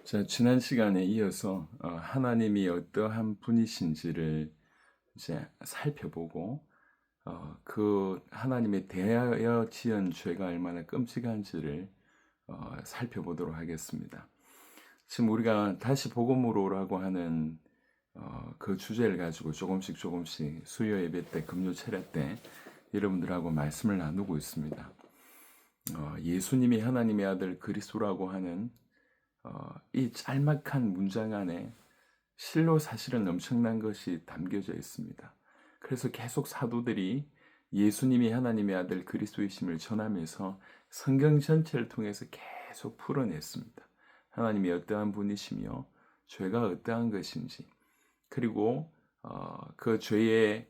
자, 지난 시간에 이어서 하나님이 어떠한 분이신지를 이제 살펴보고 그 하나님에 대하여 지은 죄가 얼마나 끔찍한지를 살펴보도록 하겠습니다. 지금 우리가 다시 복음으로라고 하는 그 주제를 가지고 조금씩 수요 예배 때, 금요 차례 때 여러분들하고 말씀을 나누고 있습니다. 예수님이 하나님의 아들 그리스도라고 하는 이 짤막한 문장 안에 실로 사실은 엄청난 것이 담겨져 있습니다. 그래서 계속 사도들이 예수님이 하나님의 아들 그리스도이심을 전하면서 성경 전체를 통해서 계속 풀어냈습니다. 하나님이 어떠한 분이시며 죄가 어떠한 것인지, 그리고 그 죄의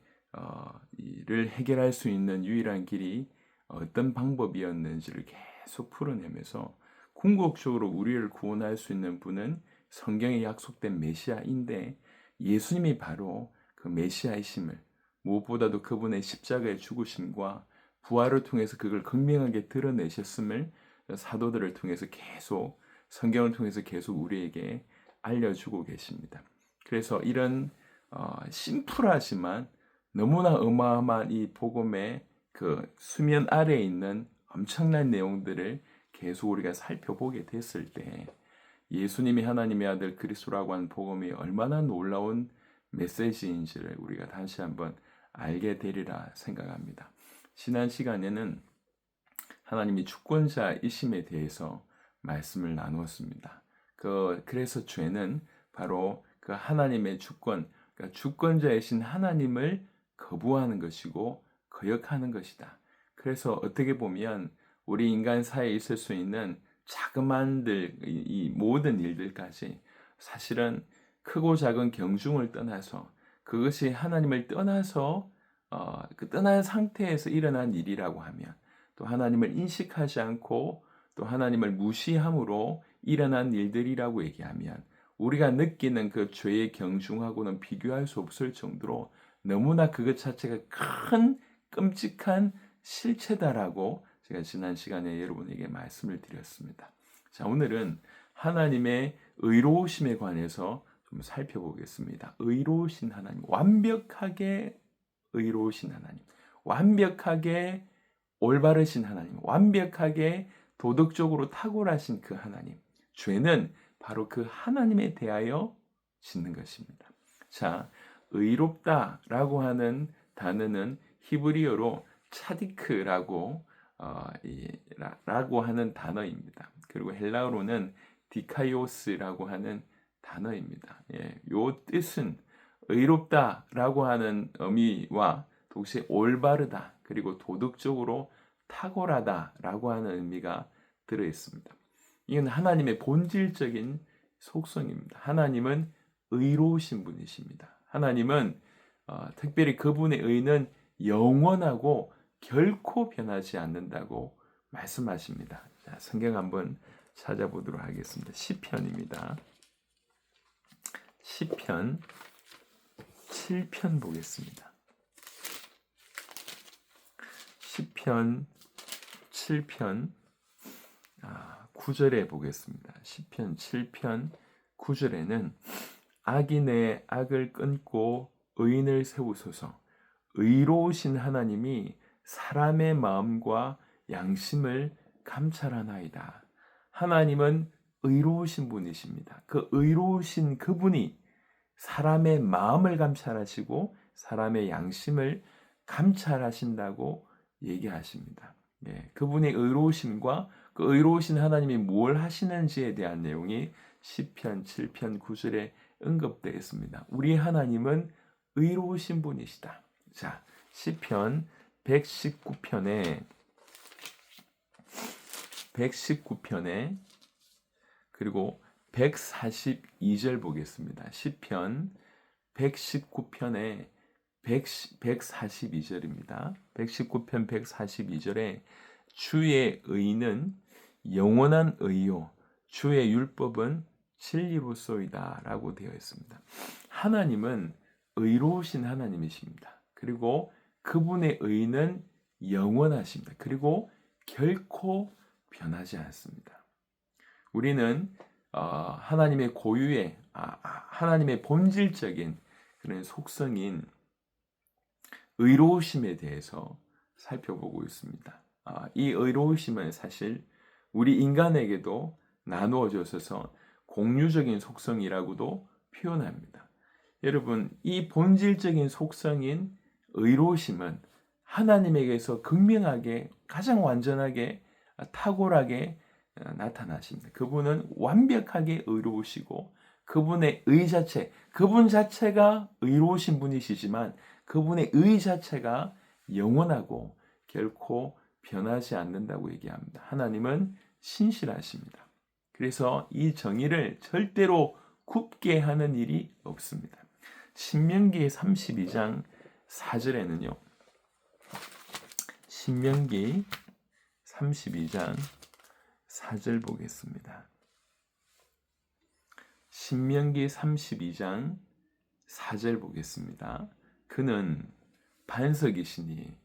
이를 해결할 수 있는 유일한 길이 어떤 방법이었는지를 계속 풀어내면서 궁극적으로 우리를 구원할 수 있는 분은 성경에 약속된 메시아인데, 예수님이 바로 그 메시아이심을, 무엇보다도 그분의 십자가의 죽으심과 부활을 통해서 그걸 극명하게 드러내셨음을 사도들을 통해서 계속, 성경을 통해서 계속 우리에게 알려주고 계십니다. 그래서 이런 심플하지만 너무나 어마어마한 이 복음의 그 수면 아래에 있는 엄청난 내용들을 계속 우리가 살펴보게 됐을 때, 예수님이 하나님의 아들 그리스도라고 하는 복음이 얼마나 놀라운 메시지인지를 우리가 다시 한번 알게 되리라 생각합니다. 지난 시간에는 하나님이 주권자이심에 대해서 말씀을 나누었습니다. 그래서 죄는 바로 그 하나님의 주권, 그러니까 주권자이신 하나님을 거부하는 것이고 거역하는 것이다. 그래서 어떻게 보면 우리 인간 사이에 있을 수 있는 자그마한 이 모든 일들까지 사실은 크고 작은 경중을 떠나서, 그것이 하나님을 떠나서 그 떠난 상태에서 일어난 일이라고 하면, 또 하나님을 인식하지 않고 또 하나님을 무시함으로 일어난 일들이라고 얘기하면, 우리가 느끼는 그 죄의 경중하고는 비교할 수 없을 정도로 너무나 그것 자체가 큰 끔찍한 실체다라고 제가 지난 시간에 여러분에게 말씀을 드렸습니다. 자, 오늘은 하나님의 의로우심에 관해서 좀 살펴보겠습니다. 의로우신 하나님, 완벽하게 의로우신 하나님, 완벽하게 올바르신 하나님, 완벽하게 도덕적으로 탁월하신 그 하나님. 죄는 바로 그 하나님에 대하여 짓는 것입니다. 자, 의롭다라고 하는 단어는 히브리어로 차디크라고 라고 하는 단어입니다. 그리고 헬라어로는 디카이오스라고 하는 단어입니다. 예, 요 뜻은 의롭다라고 하는 의미와 동시에 올바르다, 그리고 도덕적으로 탁월하다라고 하는 의미가 들어 있습니다. 이건 하나님의 본질적인 속성입니다. 하나님은 의로우신 분이십니다. 하나님은 특별히 그분의 의는 영원하고 결코 변하지 않는다고 말씀하십니다. 자, 성경 한번 찾아보도록 하겠습니다. 시편입니다. 시편 7편 보겠습니다. 시편 7편 9절에 보겠습니다. 시편 7편 9절에는 악인의 악을 끊고 의인을 세우소서, 의로우신 하나님이 사람의 마음과 양심을 감찰하나이다. 하나님은 의로우신 분이십니다. 그 의로우신 그분이 사람의 마음을 감찰하시고 사람의 양심을 감찰하신다고 얘기하십니다. 예, 그분의 의로우심과 그 의로우신 하나님이 뭘 하시는지에 대한 내용이 시편 7편 9절에 언급되어 있습니다. 우리 하나님은 의로우신 분이시다. 자, 시편 119편에 그리고 142절 보겠습니다. 시편 119편에 142절입니다. 119편 142절에 주의 의는 영원한 의요, 주의 율법은 진리로소이다 라고 되어 있습니다. 하나님은 의로우신 하나님이십니다. 그리고 그분의 의는 영원하십니다. 그리고 결코 변하지 않습니다. 우리는 하나님의 고유의 하나님의 본질적인 그런 속성인 의로우심에 대해서 살펴보고 있습니다. 이 의로우심은 사실 우리 인간에게도 나누어져서 공유적인 속성이라고도 표현합니다. 여러분, 이 본질적인 속성인 의로우심은 하나님에게서 극명하게 가장 완전하게 탁월하게 나타나십니다. 그분은 완벽하게 의로우시고 그분의 의 자체, 그분 자체가 의로우신 분이시지만 그분의 의 자체가 영원하고 결코 변하지 않는다고 얘기합니다. 하나님은 신실하십니다. 그래서 이 정의를 절대로 굽게 하는 일이 없습니다. 신명기 32장 4절에는요. 신명기 32장 4절 보겠습니다. 신명기 32장 4절 보겠습니다. 그는 반석이시니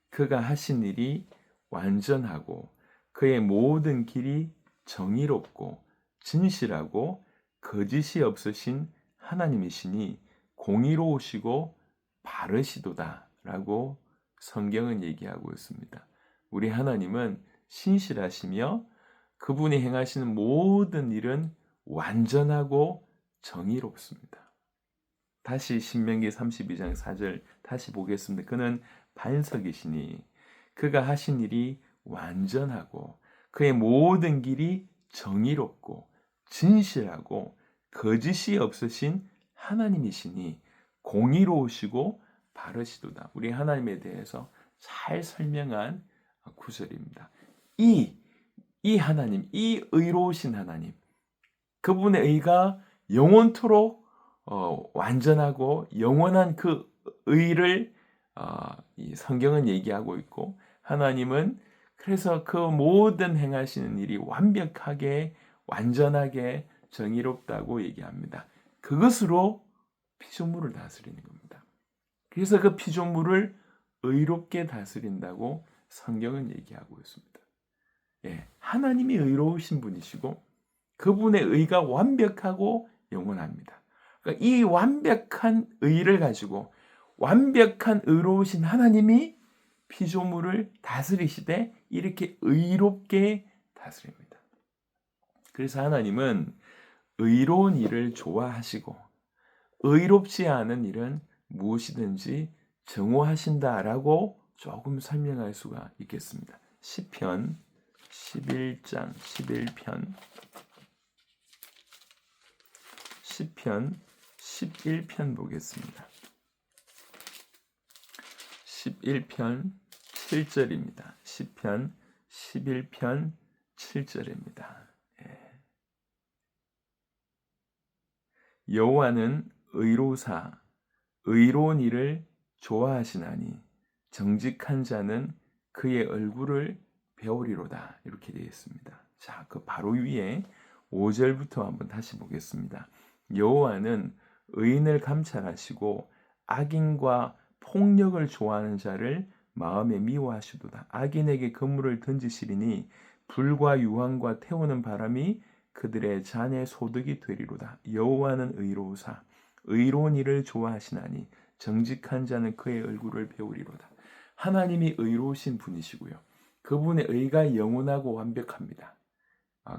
그가 하신 일이 완전하고 그의 모든 길이 정의롭고 진실하고 거짓이 없으신 하나님이시니 공의로우시고 바르시도다 라고 성경은 얘기하고 있습니다. 우리 하나님은 신실하시며 그분이 행하시는 모든 일은 완전하고 정의롭습니다. 다시 신명기 32장 4절 다시 보겠습니다. 그는 반석이시니 그가 하신 일이 완전하고 그의 모든 길이 정의롭고 진실하고 거짓이 없으신 하나님이시니 공의로우시고 바르시도다. 우리 하나님에 대해서 잘 설명한 구절입니다. 이 하나님, 이 의로우신 하나님, 그분의 의가 영원토록 완전하고 영원한 그 의를 이 성경은 얘기하고 있고 하나님은 그래서 그 모든 행하시는 일이 완벽하게 완전하게 정의롭다고 얘기합니다. 그것으로 피조물을 다스리는 겁니다. 그래서 그 피조물을 의롭게 다스린다고 성경은 얘기하고 있습니다. 하나님이 의로우신 분이시고 그분의 의가 완벽하고 영원합니다. 그러니까 이 완벽한 의를 가지고 완벽한 의로우신 하나님이 피조물을 다스리시되 이렇게 의롭게 다스립니다. 그래서 하나님은 의로운 일을 좋아하시고 의롭지 않은 일은 무엇이든지 정오하신다라고 조금 설명할 수가 있겠습니다. 시편 11장 11편 시편 11편 보겠습니다. 11편 7절입니다. 시편 11편 7절입니다. 여호와는 의로우사 의로운 일을 좋아하시나니 정직한 자는 그의 얼굴을 배우리로다. 이렇게 되어 있습니다. 자, 그 바로 위에 5절부터 한번 다시 보겠습니다. 여호와는 의인을 감찰하시고 악인과 폭력을 좋아하는 자를 마음에 미워하시도다. 악인에게 그물을 던지시리니 불과 유황과 태우는 바람이 그들의 잔의 소득이 되리로다. 여호와는 의로우사 의로운 일을 좋아하시나니 정직한 자는 그의 얼굴을 배우리로다. 하나님이 의로우신 분이시고요. 그분의 의가 영원하고 완벽합니다.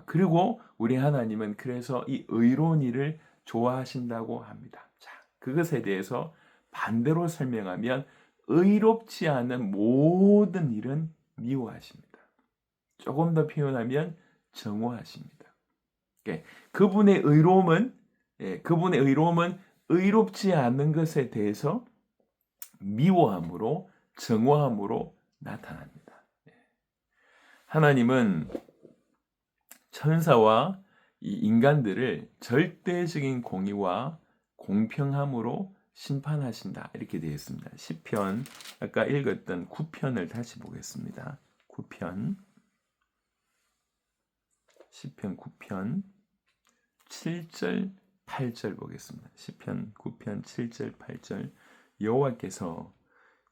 그리고 우리 하나님은 그래서 이 의로운 일을 좋아하신다고 합니다. 자, 그것에 대해서 반대로 설명하면 의롭지 않은 모든 일은 미워하십니다. 조금 더 표현하면 정오하십니다. 그분의 의로움은 의롭지 않은 것에 대해서 미워함으로 정오함으로 나타납니다. 하나님은 천사와 이 인간들을 절대적인 공의와 공평함으로 심판하신다. 이렇게 되어 있습니다. 시편 아까 읽었던 9편을 다시 보겠습니다. 9편 시편 9편 7절 8절 보겠습니다. 시편 9편 7절 8절 여호와께서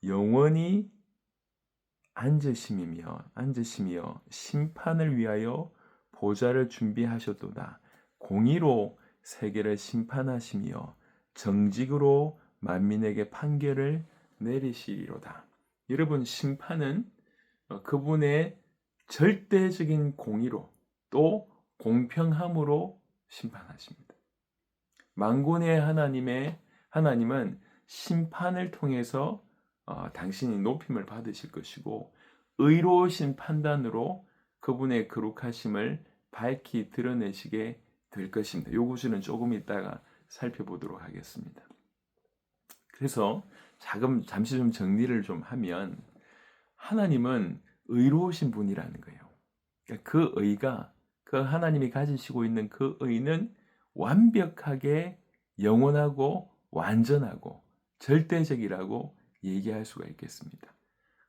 영원히 앉으심이며 심판을 위하여 보좌를 준비하셨도다. 공의로 세계를 심판하시며 정직으로 만민에게 판결을 내리시리로다. 여러분, 심판은 그분의 절대적인 공의로 또 공평함으로 심판하십니다. 만군의 하나님은 심판을 통해서 당신이 높임을 받으실 것이고 의로우신 판단으로 그분의 거룩하심을 밝히 드러내시게 될 것입니다. 이 구절은 조금 이따가 살펴보도록 하겠습니다. 그래서 잠시 좀 정리를 좀 하면 하나님은 의로우신 분이라는 거예요. 그러니까 그 의가, 그 하나님이 가지시고 있는 그 의는 완벽하게 영원하고 완전하고 절대적이라고 얘기할 수가 있겠습니다.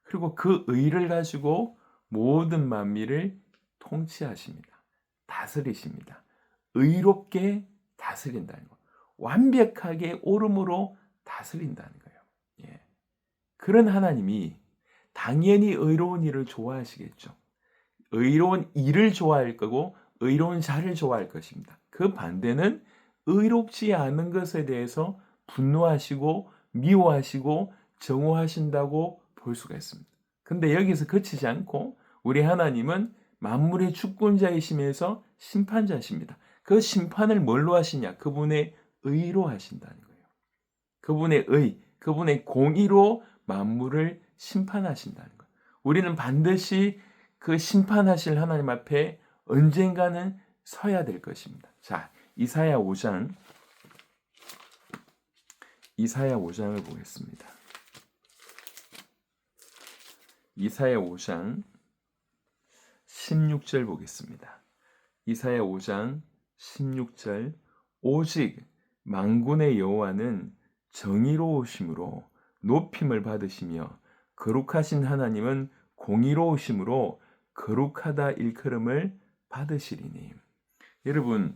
그리고 그 의를 가지고 모든 만민을 통치하십니다. 다스리십니다. 의롭게 다스린다는 거. 완벽하게 옳음으로 다스린다는 거예요. 예. 그런 하나님이 당연히 의로운 일을 좋아하시겠죠. 의로운 일을 좋아할 거고 의로운 자를 좋아할 것입니다. 그 반대는 의롭지 않은 것에 대해서 분노하시고 미워하시고 정오하신다고 볼 수가 있습니다. 근데 여기서 그치지 않고 우리 하나님은 만물의 주권자이시면서 심판자십니다. 그 심판을 뭘로 하시냐? 그분의 의로 하신다는 거예요. 그분의 의, 그분의 공의로 만물을 심판하신다는 거예요. 우리는 반드시 그 심판하실 하나님 앞에 언젠가는 서야 될 것입니다. 자, 이사야 5장을 보겠습니다. 이사야 5장 16절 보겠습니다. 이사야 5장 16절 오직 만군의 여호와는 정의로우심으로 높임을 받으시며 거룩하신 하나님은 공의로우심으로 거룩하다 일컬음을 받으시리니. 여러분,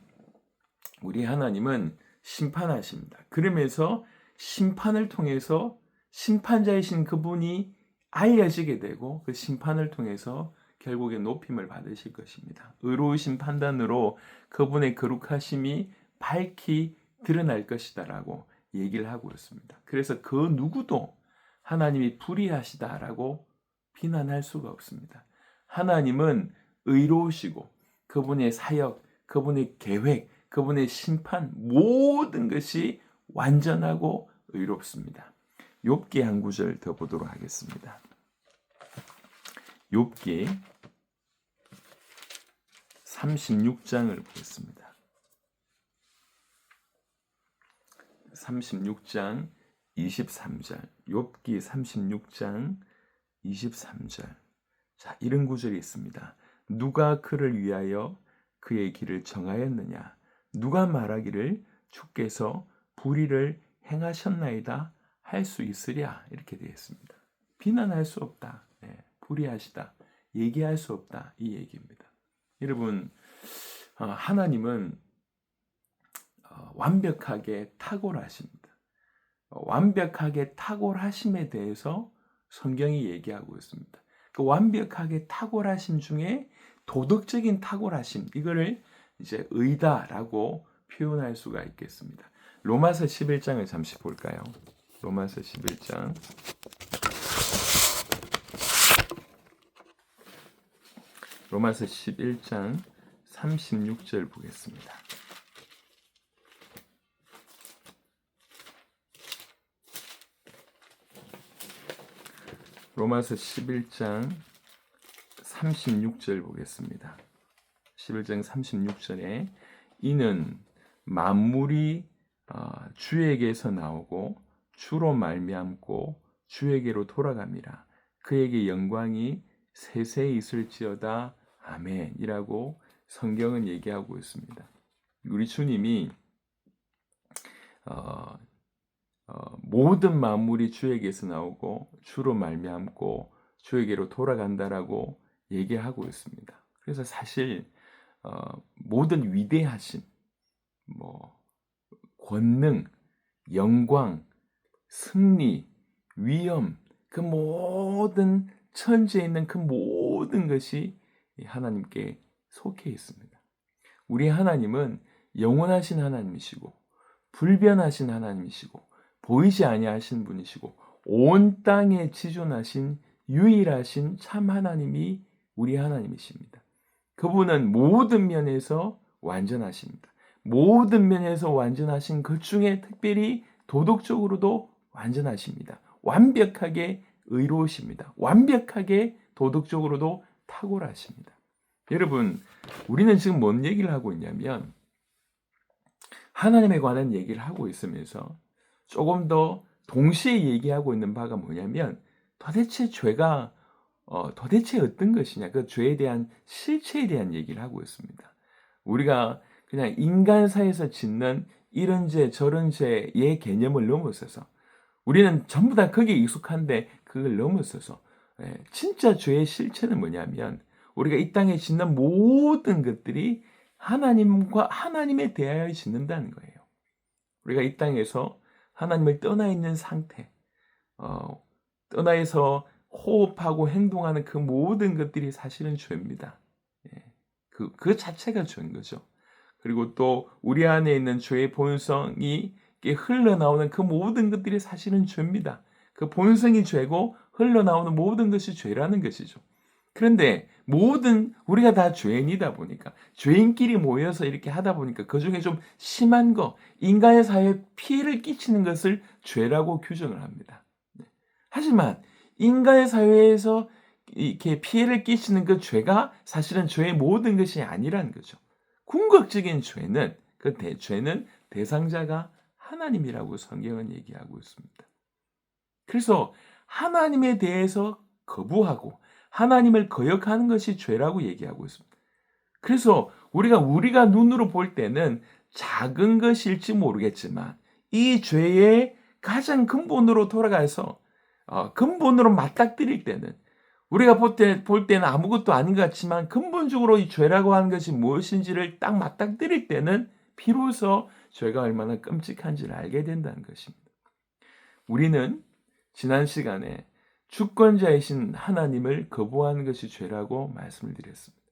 우리 하나님은 심판하십니다. 그러면서 심판을 통해서 심판자이신 그분이 알려지게 되고 그 심판을 통해서 결국에 높임을 받으실 것입니다. 의로우신 판단으로 그분의 거룩하심이 밝히 드러날 것이다라고 얘기를 하고 있습니다. 그래서 그 누구도 하나님이 불의하시다라고 비난할 수가 없습니다. 하나님은 의로우시고 그분의 사역, 그분의 계획, 그분의 심판 모든 것이 완전하고 의롭습니다. 욥기 한 구절 더 보도록 하겠습니다. 욥기 36장을 보겠습니다. 36장 23절. 욥기 36장 23절. 자, 이런 구절이 있습니다. 누가 그를 위하여 그의 길을 정하였느냐? 누가 말하기를 주께서 불의를 행하셨나이다 할 수 있으랴? 이렇게 되어 있습니다. 비난할 수 없다. 네, 불의하시다. 얘기할 수 없다. 이 얘기입니다. 여러분, 하나님은 완벽하게 탁월하십니다. 완벽하게 탁월하심에 대해서 성경이 얘기하고 있습니다. 그 완벽하게 탁월하심 중에 도덕적인 탁월하심, 이거를 이제 의다라고 표현할 수가 있겠습니다. 로마서 11장을 잠시 볼까요? 로마서 11장. 로마서 11장 36절 보겠습니다. 로마서 11장 36절 보겠습니다. 11장 36절에 이는 만물이 주에게서 나오고 주로 말미암고 주에게로 돌아갑니다. 그에게 영광이 세세히 있을지어다. 아멘이라고 성경은 얘기하고 있습니다. 우리 주님이 모든 만물이 주에게서 나오고 주로 말미암고 주에게로 돌아간다라고 얘기하고 있습니다. 그래서 사실 모든 위대하심, 권능, 영광, 승리, 위엄, 그 모든 천지에 있는 그 모든 것이 하나님께 속해 있습니다. 우리 하나님은 영원하신 하나님이시고 불변하신 하나님이시고 보이지 아니하신 분이시고 온 땅에 지존하신 유일하신 참 하나님이 우리 하나님이십니다. 그분은 모든 면에서 완전하십니다. 모든 면에서 완전하신 그 중에 특별히 도덕적으로도 완전하십니다. 완벽하게 의로우십니다. 완벽하게 도덕적으로도 탁월하십니다. 여러분, 우리는 지금 뭔 얘기를 하고 있냐면 하나님에 관한 얘기를 하고 있으면서 조금 더 동시에 얘기하고 있는 바가 뭐냐면 도대체 죄가 도대체 어떤 것이냐, 그 죄에 대한 실체에 대한 얘기를 하고 있습니다. 우리가 그냥 인간사에서 짓는 이런 죄 저런 죄의 개념을 넘어서서 우리는 전부 다 거기에 익숙한데 그걸 넘어서서 진짜 죄의 실체는 뭐냐면 우리가 이 땅에 짓는 모든 것들이 하나님과 하나님에 대하여 짓는다는 거예요. 우리가 이 땅에서 하나님을 떠나 있는 상태, 떠나서 호흡하고 행동하는 그 모든 것들이 사실은 죄입니다. 그 자체가 죄인 거죠. 그리고 또 우리 안에 있는 죄의 본성이 흘러나오는 그 모든 것들이 사실은 죄입니다. 그 본성이 죄고 흘러나오는 모든 것이 죄라는 것이죠. 그런데 모든 우리가 다 죄인이다 보니까 죄인끼리 모여서 이렇게 하다 보니까 그중에 좀 심한 거, 인간의 사회에 피해를 끼치는 것을 죄라고 규정을 합니다. 하지만 인간의 사회에서 이렇게 피해를 끼치는 그 죄가 사실은 죄의 모든 것이 아니라는 거죠. 궁극적인 죄는 죄는 대상자가 하나님이라고 성경은 얘기하고 있습니다. 그래서 하나님에 대해서 거부하고 하나님을 거역하는 것이 죄라고 얘기하고 있습니다. 그래서 우리가 눈으로 볼 때는 작은 것일지 모르겠지만 이 죄의 가장 근본으로 돌아가서 근본으로 맞닥뜨릴 때는 우리가 볼 때는 아무것도 아닌 것 같지만 근본적으로 이 죄라고 하는 것이 무엇인지를 딱 맞닥뜨릴 때는 비로소 죄가 얼마나 끔찍한지를 알게 된다는 것입니다. 우리는 지난 시간에 주권자이신 하나님을 거부하는 것이 죄라고 말씀을 드렸습니다.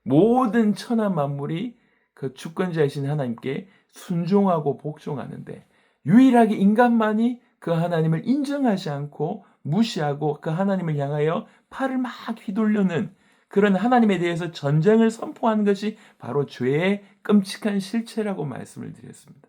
모든 천하 만물이 그 주권자이신 하나님께 순종하고 복종하는데 유일하게 인간만이 그 하나님을 인정하지 않고 무시하고 그 하나님을 향하여 팔을 막 휘두르는 그런 하나님에 대해서 전쟁을 선포하는 것이 바로 죄의 끔찍한 실체라고 말씀을 드렸습니다.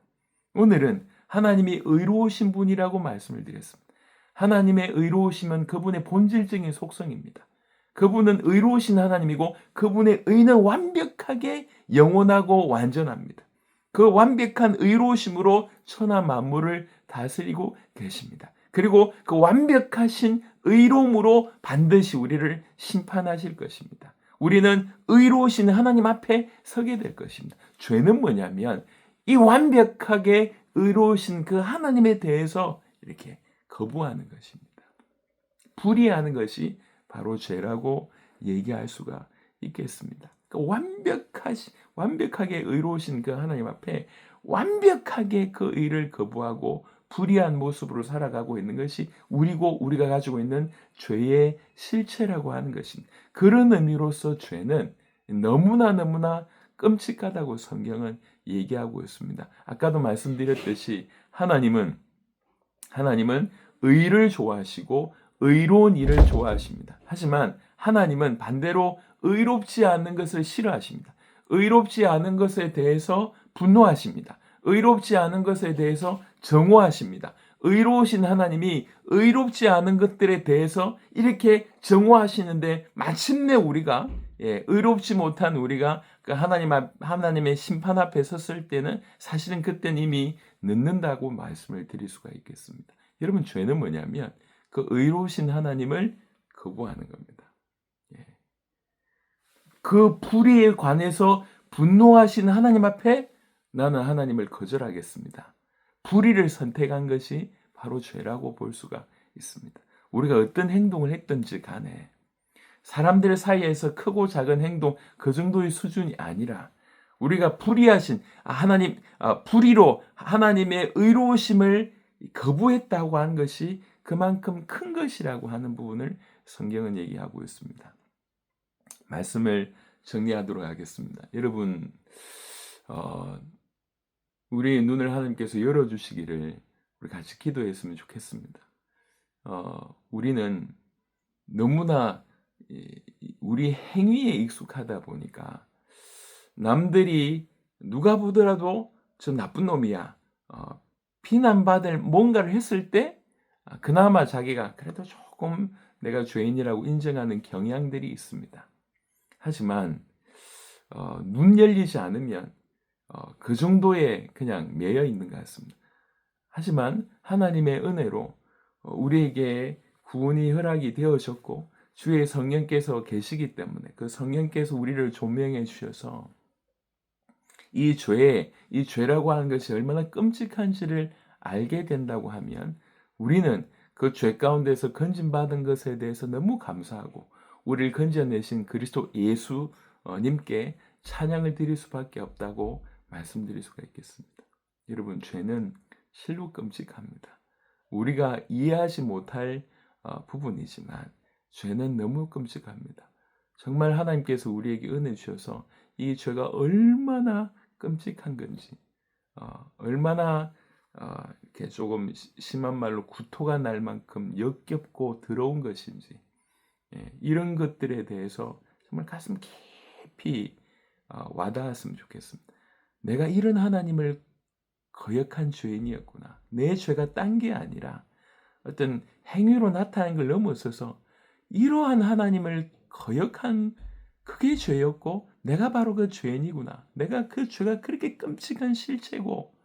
오늘은 하나님이 의로우신 분이라고 말씀을 드렸습니다. 하나님의 의로우심은 그분의 본질적인 속성입니다. 그분은 의로우신 하나님이고 그분의 의는 완벽하게 영원하고 완전합니다. 그 완벽한 의로우심으로 천하 만물을 다스리고 계십니다. 그리고 그 완벽하신 의로움으로 반드시 우리를 심판하실 것입니다. 우리는 의로우신 하나님 앞에 서게 될 것입니다. 죄는 뭐냐면 이 완벽하게 의로우신 그 하나님에 대해서 이렇게 거부하는 것입니다. 불의하는 것이 바로 죄라고 얘기할 수가 있겠습니다. 완벽하게 의로우신 그 하나님 앞에 완벽하게 그 의를 거부하고 불의한 모습으로 살아가고 있는 것이 우리가 가지고 있는 죄의 실체라고 하는 것입니다. 그런 의미로서 죄는 너무나 끔찍하다고 성경은 얘기하고 있습니다. 아까도 말씀드렸듯이 하나님은 의를 좋아하시고 의로운 일을 좋아하십니다. 하지만 하나님은 반대로 의롭지 않은 것을 싫어하십니다. 의롭지 않은 것에 대해서 분노하십니다. 의롭지 않은 것에 대해서 정오하십니다. 의로우신 하나님이 의롭지 않은 것들에 대해서 이렇게 정오하시는데 마침내 우리가 의롭지 못한 우리가 그 하나님의 심판 앞에 섰을 때는 사실은 그때는 이미 늦는다고 말씀을 드릴 수가 있겠습니다. 여러분, 죄는 뭐냐면 그 의로우신 하나님을 거부하는 겁니다. 그 불의에 관해서 분노하신 하나님 앞에 나는 하나님을 거절하겠습니다. 불의를 선택한 것이 바로 죄라고 볼 수가 있습니다. 우리가 어떤 행동을 했든지 간에 사람들 사이에서 크고 작은 행동 그 정도의 수준이 아니라 우리가 불의하신 불의로 하나님의 의로우심을 거부했다고 하는 것이 그만큼 큰 것이라고 하는 부분을 성경은 얘기하고 있습니다. 말씀을 정리하도록 하겠습니다. 여러분, 우리의 눈을 하나님께서 열어주시기를 우리 같이 기도했으면 좋겠습니다. 우리는 너무나 우리 행위에 익숙하다 보니까 남들이 누가 보더라도 저 나쁜 놈이야, 비난받을 뭔가를 했을 때 그나마 자기가 그래도 조금 내가 죄인이라고 인정하는 경향들이 있습니다. 하지만 눈 열리지 않으면 그 정도에 그냥 매여 있는 것 같습니다. 하지만 하나님의 은혜로 우리에게 구원이 허락이 되어졌고 주의 성령께서 계시기 때문에 그 성령께서 우리를 조명해 주셔서 이 죄라고 하는 것이 얼마나 끔찍한지를 알게 된다고 하면 우리는 그 죄 가운데서 건진받은 것에 대해서 너무 감사하고 우리를 건져내신 그리스도 예수님께 찬양을 드릴 수밖에 없다고 말씀드릴 수가 있겠습니다. 여러분, 죄는 실로 끔찍합니다. 우리가 이해하지 못할 부분이지만 죄는 너무 끔찍합니다. 정말 하나님께서 우리에게 은혜 주셔서 이 죄가 얼마나 끔찍한 건지, 얼마나 이렇게 조금 심한 말로 구토가 날 만큼 역겹고 더러운 것인지, 이런 것들에 대해서 정말 가슴 깊이 와닿았으면 좋겠습니다. 내가 이런 하나님을 거역한 죄인이었구나. 내 죄가 딴 게 아니라 어떤 행위로 나타나는 걸 넘어서서 이러한 하나님을 거역한 그게 죄였고 내가 바로 그 죄인이구나. 내가 그 죄가 그렇게 끔찍한 실체고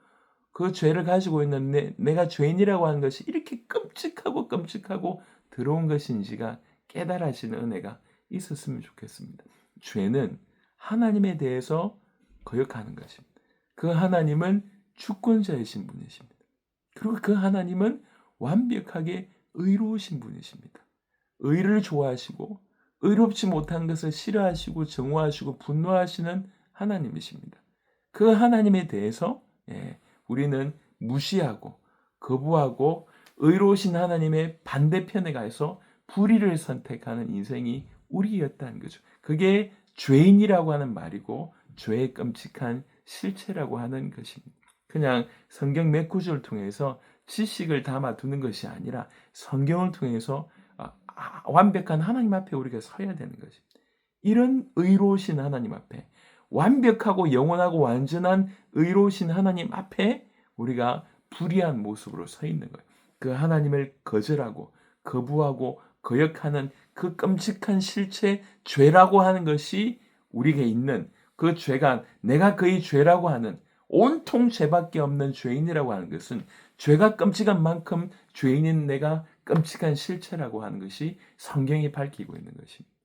그 죄를 가지고 있는 내가 죄인이라고 하는 것이 이렇게 끔찍하고 더러운 것인지가 깨달아지는 은혜가 있었으면 좋겠습니다. 죄는 하나님에 대해서 거역하는 것입니다. 그 하나님은 주권자이신 분이십니다. 그리고 그 하나님은 완벽하게 의로우신 분이십니다. 의를 좋아하시고 의롭지 못한 것을 싫어하시고 정오하시고 분노하시는 하나님이십니다. 그 하나님에 대해서 우리는 무시하고 거부하고 의로우신 하나님의 반대편에 가서 불의를 선택하는 인생이 우리였다는 거죠. 그게 죄인이라고 하는 말이고 죄의 끔찍한 실체라고 하는 것입니다. 그냥 성경 몇 구절을 통해서 지식을 담아두는 것이 아니라 성경을 통해서 완벽한 하나님 앞에 우리가 서야 되는 것입니다. 이런 의로우신 하나님 앞에 완벽하고 영원하고 완전한 의로우신 하나님 앞에 우리가 불의한 모습으로 서 있는 거예요. 그 하나님을 거절하고 거부하고 거역하는 그 끔찍한 실체 죄라고 하는 것이 우리에게 있는 그 죄가 내가 그의 죄라고 하는 온통 죄밖에 없는 죄인이라고 하는 것은 죄가 끔찍한 만큼 죄인인 내가 끔찍한 실체라고 하는 것이 성경이 밝히고 있는 것입니다.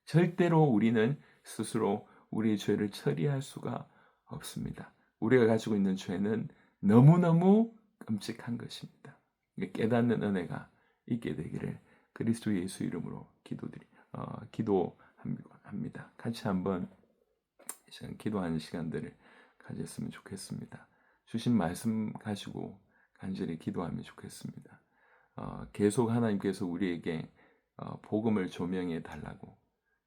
절대로 우리는 스스로 우리의 죄를 처리할 수가 없습니다. 우리가 가지고 있는 죄는 너무너무 끔찍한 것입니다. 깨닫는 은혜가 있게 되기를 그리스도 예수 이름으로 기도합니다. 같이 한번 기도하는 시간들을 가졌으면 좋겠습니다. 주신 말씀 가지고 간절히 기도하면 좋겠습니다. 계속 하나님께서 우리에게 복음을 조명해 달라고,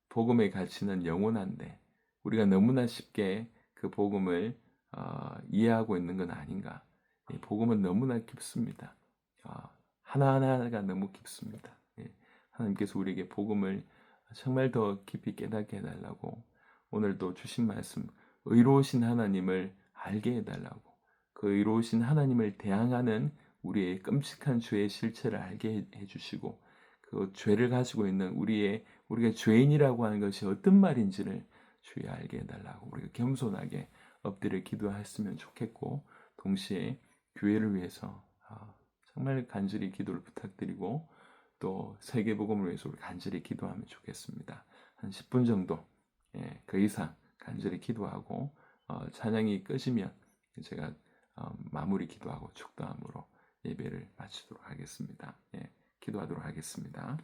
복음의 가치는 영원한데 우리가 너무나 쉽게 그 복음을 이해하고 있는 건 아닌가. 복음은 너무나 깊습니다. 하나하나가 너무 깊습니다. 하나님께서 우리에게 복음을 정말 더 깊이 깨닫게 해달라고, 오늘도 주신 말씀 의로우신 하나님을 알게 해달라고, 그 의로우신 하나님을 대항하는 우리의 끔찍한 죄의 실체를 알게 해주시고 그 죄를 가지고 있는 우리가 죄인이라고 하는 것이 어떤 말인지를 주의 알게 해달라고 우리가 겸손하게 엎드려 기도했으면 좋겠고, 동시에 교회를 위해서 정말 간절히 기도를 부탁드리고 또 세계복음을 위해서 우리 간절히 기도하면 좋겠습니다. 한 10분 정도 그 이상 간절히 기도하고 찬양이 꺼지면 제가 마무리 기도하고 축도함으로 예배를 마치도록 하겠습니다. 기도하도록 하겠습니다.